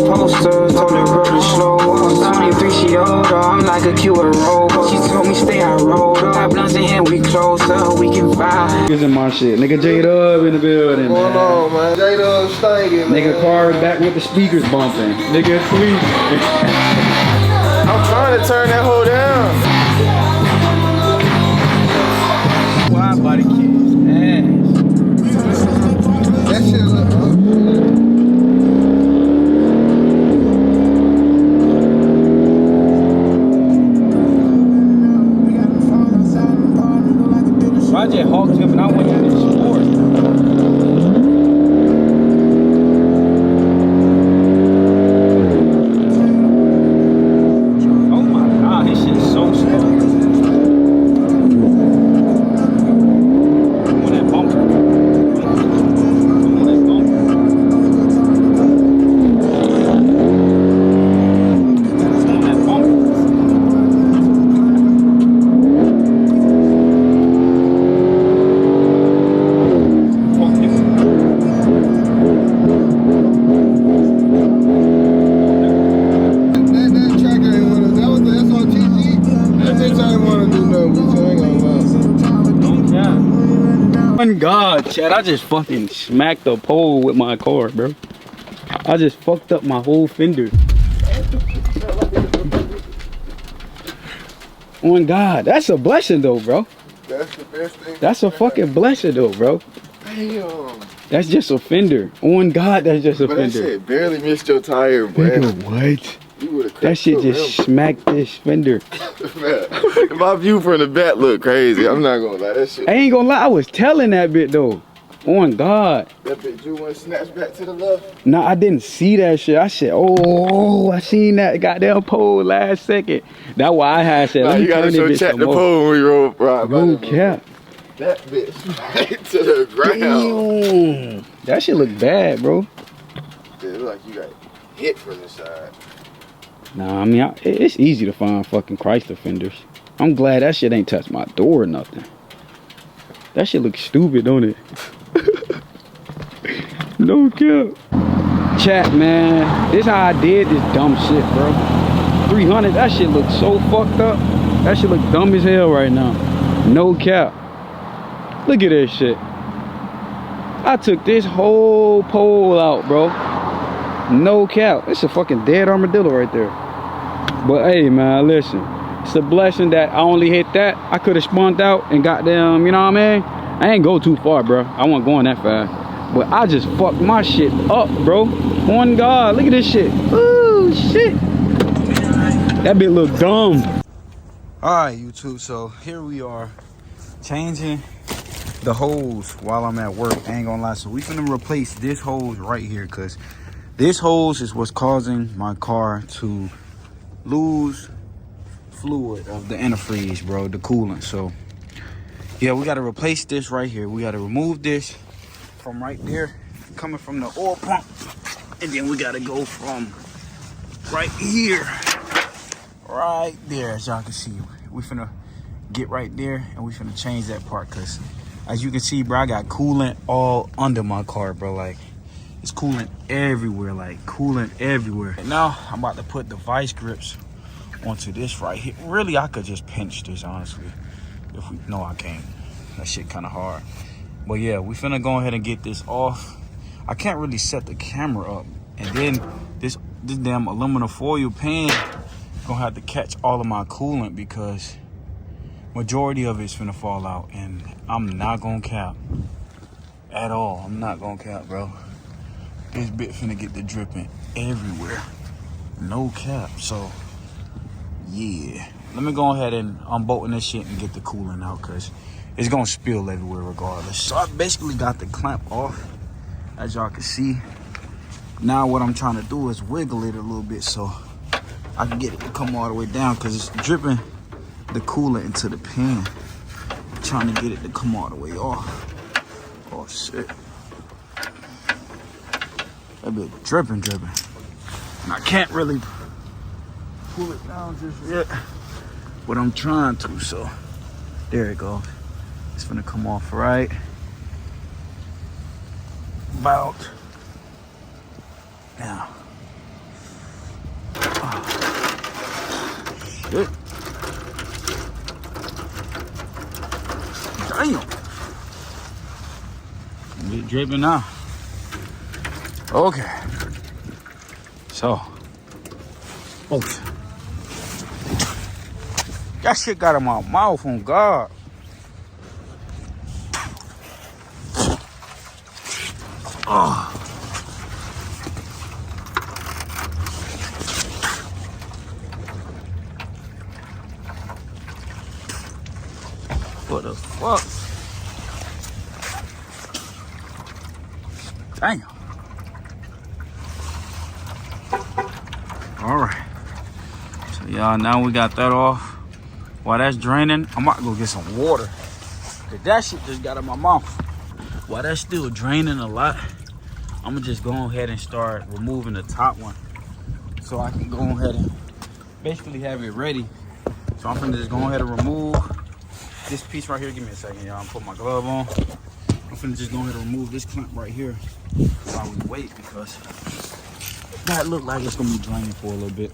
posters, told her girl to slow up. 23, she older, I'm like a cute robot. She told me stay on road. Got blunts in hand, we closer, we can vibe. Niggas in my shit. Nigga J-Dub in the building. What's going on, man? J-Dub stinking, man. Nigga car back with the speakers bumping. Nigga sleep. I'm trying to turn that hoe down. Why body kids? Ass. That shit look up. Roger hawked him and I went to the sport. Oh my god, this shit is so slow. I'm on that bumper. I'm on that bumper. I'm on that bumper. God, Chad, I just fucking smacked the pole with my car, bro. I just fucked up my whole fender. On God, that's a blessing though, bro. That's the best thing. That's a fucking blessing though, bro. Damn. That's just a fender. On God, that's just a But fender. that shit barely missed your tire, bro. Nigga, what? That shit just smacked this fender. Man, my view from the back look crazy. I'm not gonna lie, that shit. I ain't gonna lie, I was telling that bit though. On God. That bitch you want to snatch back to the left? Nah, I didn't see that shit. I said, oh, I seen that goddamn pole last second. That's why I had said, Nah, let me you gotta turn show this chat bitch the some pole when we roll right more. No cap. That bitch right to the ground. Damn. That shit look bad, bro. It look like you got hit from the side. Nah, I mean, it's easy to find fucking Chrysler fenders. I'm glad that shit ain't touched my door or nothing. That shit looks stupid, don't it? No cap. Chat, man. This how I did this dumb shit, bro. 300, that shit looks so fucked up. That shit look dumb as hell right now. No cap. Look at this shit. I took this whole pole out, bro. No cap. It's a fucking dead armadillo right there. But hey, man, listen. It's a blessing that I only hit that. I could have spunt out and got them, you know what I mean? I ain't go too far, bro. I wasn't going that fast. But I just fucked my shit up, bro. On God, look at this shit. Ooh, shit. That bit look dumb. Alright, YouTube, so here we are. Changing the hose while I'm at work. I ain't gonna lie. So we finna replace this hose right here, because this hose is what's causing my car to lose fluid of the antifreeze, bro, the coolant. So yeah, we got to replace this right here. We got to remove this from right there, coming from the oil pump, and then we got to go from right here, right there. As y'all can see, we finna get right there and we finna change that part, because as you can see, bro, I got coolant all under my car, bro. Like, it's coolant everywhere, like coolant everywhere. And now I'm about to put the vice grips onto this right here. Really, I could just pinch this, honestly. If we, no, I can't. That shit kind of hard. But yeah, we finna go ahead and get this off. I can't really set the camera up. And then this damn aluminum foil pan gonna have to catch all of my coolant, because majority of it's finna fall out. And I'm not gonna cap at all. I'm not gonna cap, bro. This bit finna get the dripping everywhere. No cap. So yeah, let me go ahead and unbolting this shit and get the coolant out, because it's gonna spill everywhere regardless. So I basically got the clamp off, as y'all can see. Now what I'm trying to do is wiggle it a little bit so I can get it to come all the way down, because it's dripping the coolant into the pan. I'm trying to get it to come all the way off. Oh shit. That bit dripping. And I can't really pull it down just yet, but I'm trying to. So there it goes. It's gonna come off right about now. shit. Damn. Get dripping now. Okay. So. Okay. That shit got in my mouth, on God. Oh. What the fuck? Damn. All right. So y'all, now we got that off. While that's draining, I'm about to go get some water. Cause that shit just got in my mouth. While that's still draining a lot, I'm gonna just go ahead and start removing the top one. So I can go ahead and basically have it ready. So I'm gonna just go ahead and remove this piece right here. Give me a second, y'all. I'm put my glove on. I'm finna just go ahead and remove this clamp right here while we wait, because that look like it's gonna be draining for a little bit.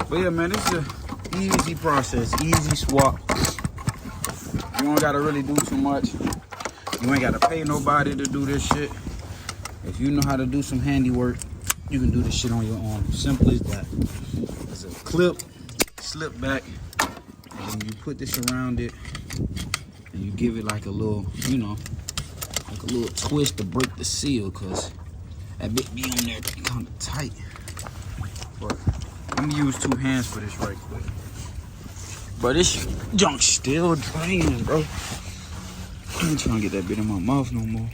But yeah, man, it's an easy process, easy swap. You don't gotta really do too much. You ain't gotta pay nobody to do this shit. If you know how to do some handiwork, you can do this shit on your own. Simple as that. There's a clip, slip back, and then you put this around it, and you give it like a little, you know, like a little twist to break the seal, cause that bit be on there kind of tight. But I'm gonna use 2 hands for this right quick. But this junk still draining, bro. I ain't trying to get that bit in my mouth no more.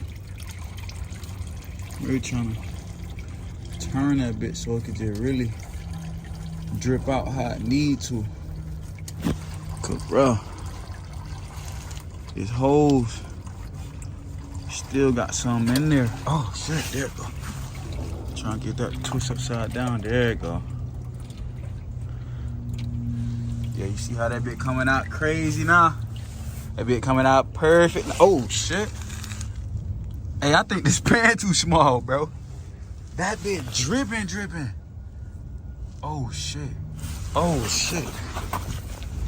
Really trying to turn that bit so it could just really drip out how it need to. Cause, bro, this hose still got some in there. Oh shit, there it go. Trying to get that twist upside down. There it go. Yeah, you see how that bit coming out crazy now? That bit coming out perfect. Oh shit. Hey, I think this pan too small, bro. That bit dripping. Oh shit. Oh shit.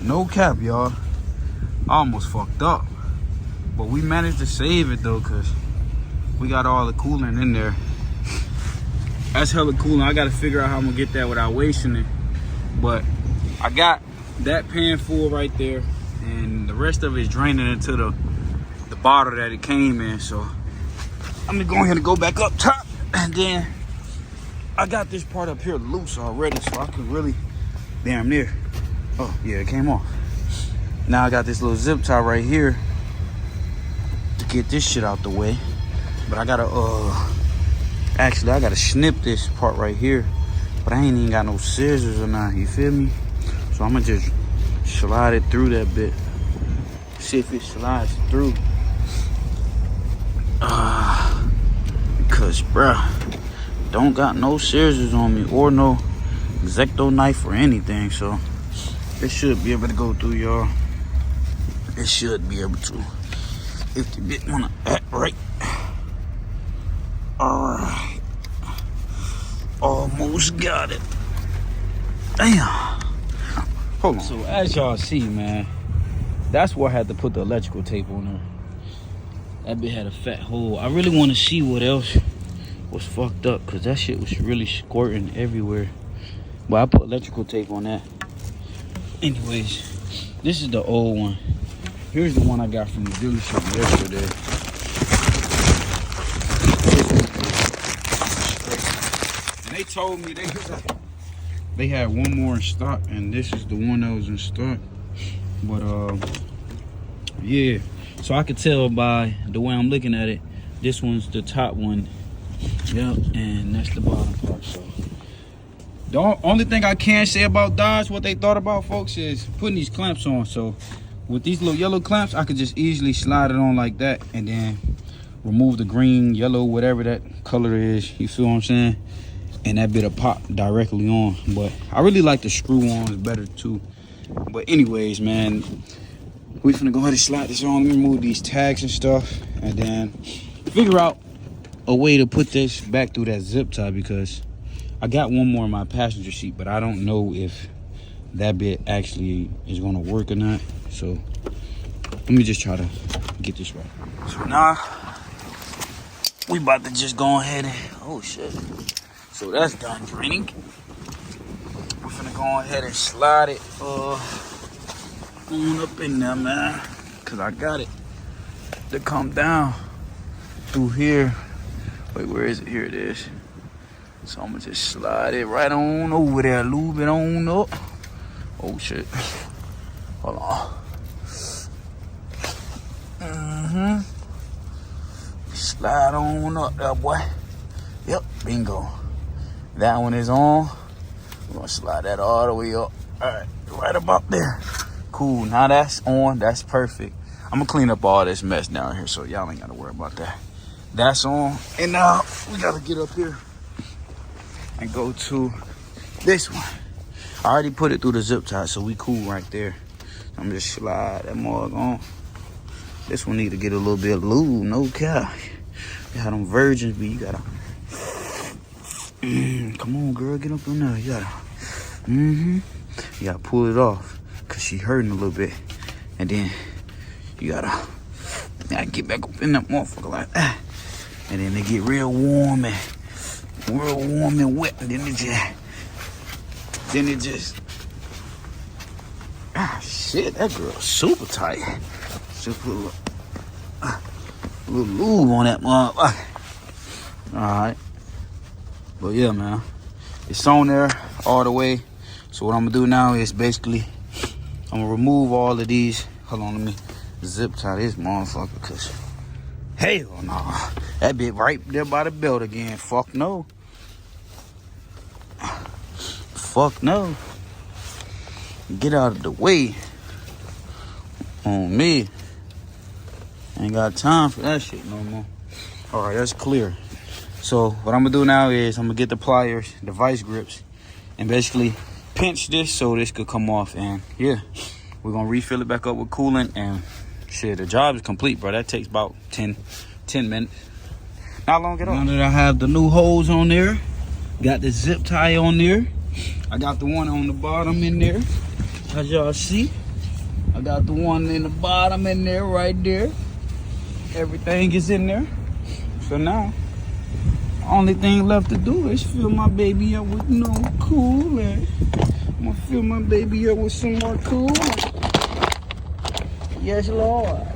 No cap, y'all. I almost fucked up. But we managed to save it though, cause we got all the coolant in there. That's hella coolant. I gotta figure out how I'm gonna get that without wasting it. But I got that pan full right there, and the rest of it is draining into the bottle that it came in. So I'm gonna go ahead and go back up top, and then I got this part up here loose already, so I can really damn near. Oh yeah, it came off. Now I got this little zip tie right here to get this shit out the way. But I gotta actually I gotta snip this part right here, but I ain't even got no scissors or nothing, you feel me? So I'm gonna just slide it through that bit. See if it slides through. Because, bruh, don't got no scissors on me or no X-Acto knife or anything. So it should be able to go through, y'all. It should be able to. If the bit wanna act right. Alright. Almost got it. Damn. Hold on. So as y'all see, man, that's where I had to put the electrical tape on there. That bit had a fat hole. I really want to see what else was fucked up, because that shit was really squirting everywhere. But I put electrical tape on that. Anyways, this is the old one. Here's the one I got from the dealership yesterday. And they told me they had one more in stock, and this is the one that was in stock. But yeah, so I could tell by the way I'm looking at it, this one's the top one. Yep, and that's the bottom part. So the only thing I can say about Dodge, what they thought about, folks, is putting these clamps on. So with these little yellow clamps, I could just easily slide it on like that, and then remove the green, yellow, whatever that color is. You feel what I'm saying? And that bit'll pop directly on. But I really like the screw-ons better too. But anyways, man, we finna go ahead and slide this on. Let me remove these tags and stuff, and then figure out a way to put this back through that zip tie, because I got one more in my passenger seat, but I don't know if that bit actually is gonna work or not. So let me just try to get this right. So now we about to just go ahead and, oh shit. So that's done draining. We're finna go ahead and slide it on up in there, man. Cause I got it to come down through here. Wait, where is it? Here it is. So I'm gonna just slide it right on over there, lube it on up. Oh shit. Hold on. Slide on up there, boy. Yep, bingo. That one is on. We're gonna slide that all the way up. Alright, right about there. Cool, now that's on, that's perfect. I'm gonna clean up all this mess down here so y'all ain't gotta worry about that. That's on, and now we gotta get up here and go to this one. I already put it through the zip tie, so we cool right there. I'm just slide that mug on. This one need to get a little bit of lube, no cap. You got them virgins, but you gotta, come on girl, get up in there. You gotta, you gotta pull it off, cause she hurting a little bit. And then you gotta get back up in that motherfucker like that. And then they get real warm and wet, and then it just, shit, that girl's super tight. Should put a little lube on that motherfucker. Alright. But yeah, man, it's on there all the way. So what I'm gonna do now is basically, I'm gonna remove all of these. Hold on, let me zip tie this motherfucker, cause hell no. That bit right there by the belt again. Fuck no. Fuck no. Get out of the way. On me. Ain't got time for that shit no more. Alright, that's clear. So what I'm gonna do now is I'm gonna get the pliers, the vice grips, and basically pinch this so this could come off. And yeah, we're gonna refill it back up with coolant, and shit, the job is complete, bro. That takes about 10 minutes. Not long at all. Now that I have the new hose on there, got the zip tie on there, I got the one on the bottom in there, as y'all see. I got the one in the bottom in there, right there. Everything is in there. So now, only thing left to do is fill my baby up with no coolant. I'm gonna fill my baby up with some more coolant. Yes, Lord.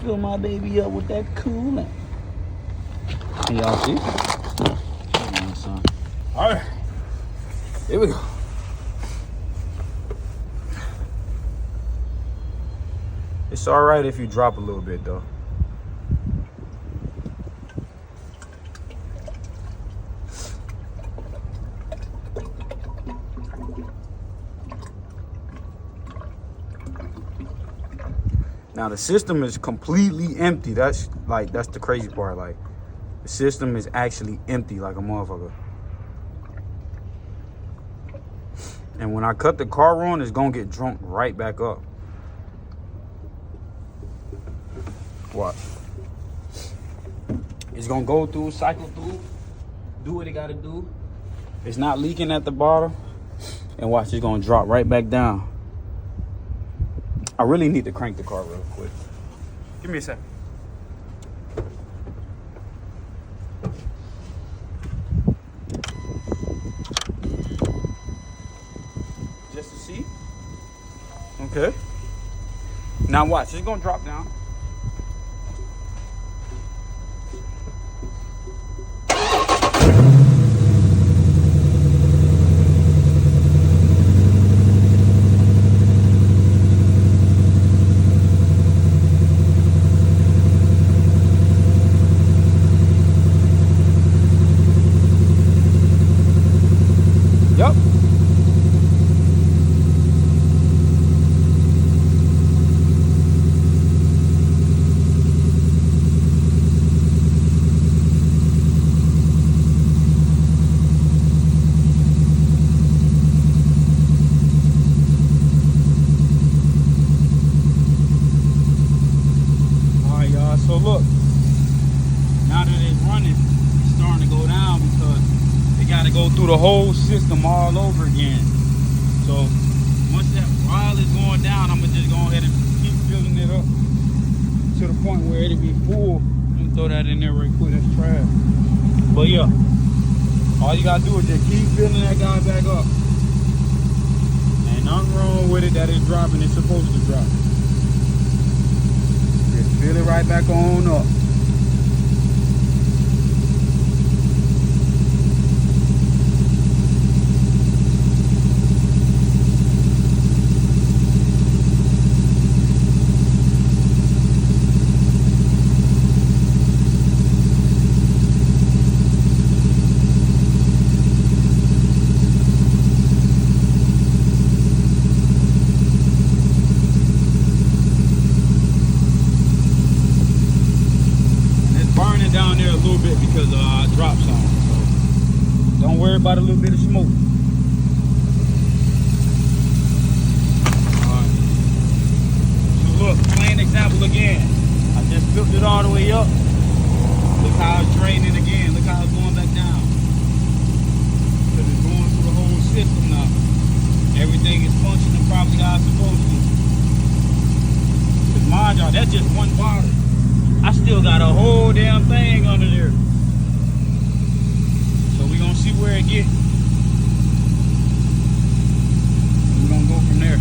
Fill my baby up with that coolant. Can y'all see? Come on, son. All right, here we go. It's all right if you drop a little bit, though. Now the system is completely empty. That's the crazy part. Like, the system is actually empty like a motherfucker. And when I cut the car on, it's gonna get drunk right back up. Watch. It's gonna go through, cycle through, do what it gotta do. It's not leaking at the bottom. And watch, it's gonna drop right back down. I really need to crank the car real quick. Give me a second. Just to see. Okay. Now watch, it's gonna drop down. Yep. Alright, y'all, so look, now that it's running, it's starting to go down because they got to go through the whole system all over again. So once that while it's going down, I'm gonna just go ahead and keep filling it up to the point where it'll be full. I'm gonna throw that in there real quick. That's trash. But yeah, all you gotta do is just keep filling that guy back up. Ain't nothing wrong with it that it's dropping. It's supposed to drop. Just fill it right back on up. Down there a little bit because I dropped some, so don't worry about a little bit of smoke. Alright, so look, plain example again. I just filled it all the way up. Look how it's draining again. Look how it's going back down, because it's going through the whole system now. Everything is functioning properly how it's supposed to. Because mind y'all, that's just one bottle. I still got a whole damn thing under there. So we gonna see where it gets. We're gonna go from there.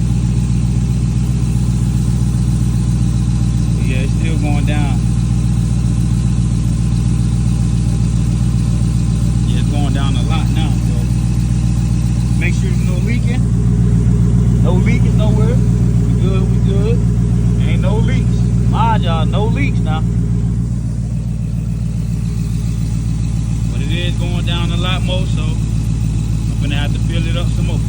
But yeah, it's still going down. Yeah, it's going down a lot now. So make sure there's no leaking. No leaking nowhere. We good, we good. Ain't no leaks. Mind y'all, no leaks now. But it is going down a lot more, so I'm gonna have to fill it up some more.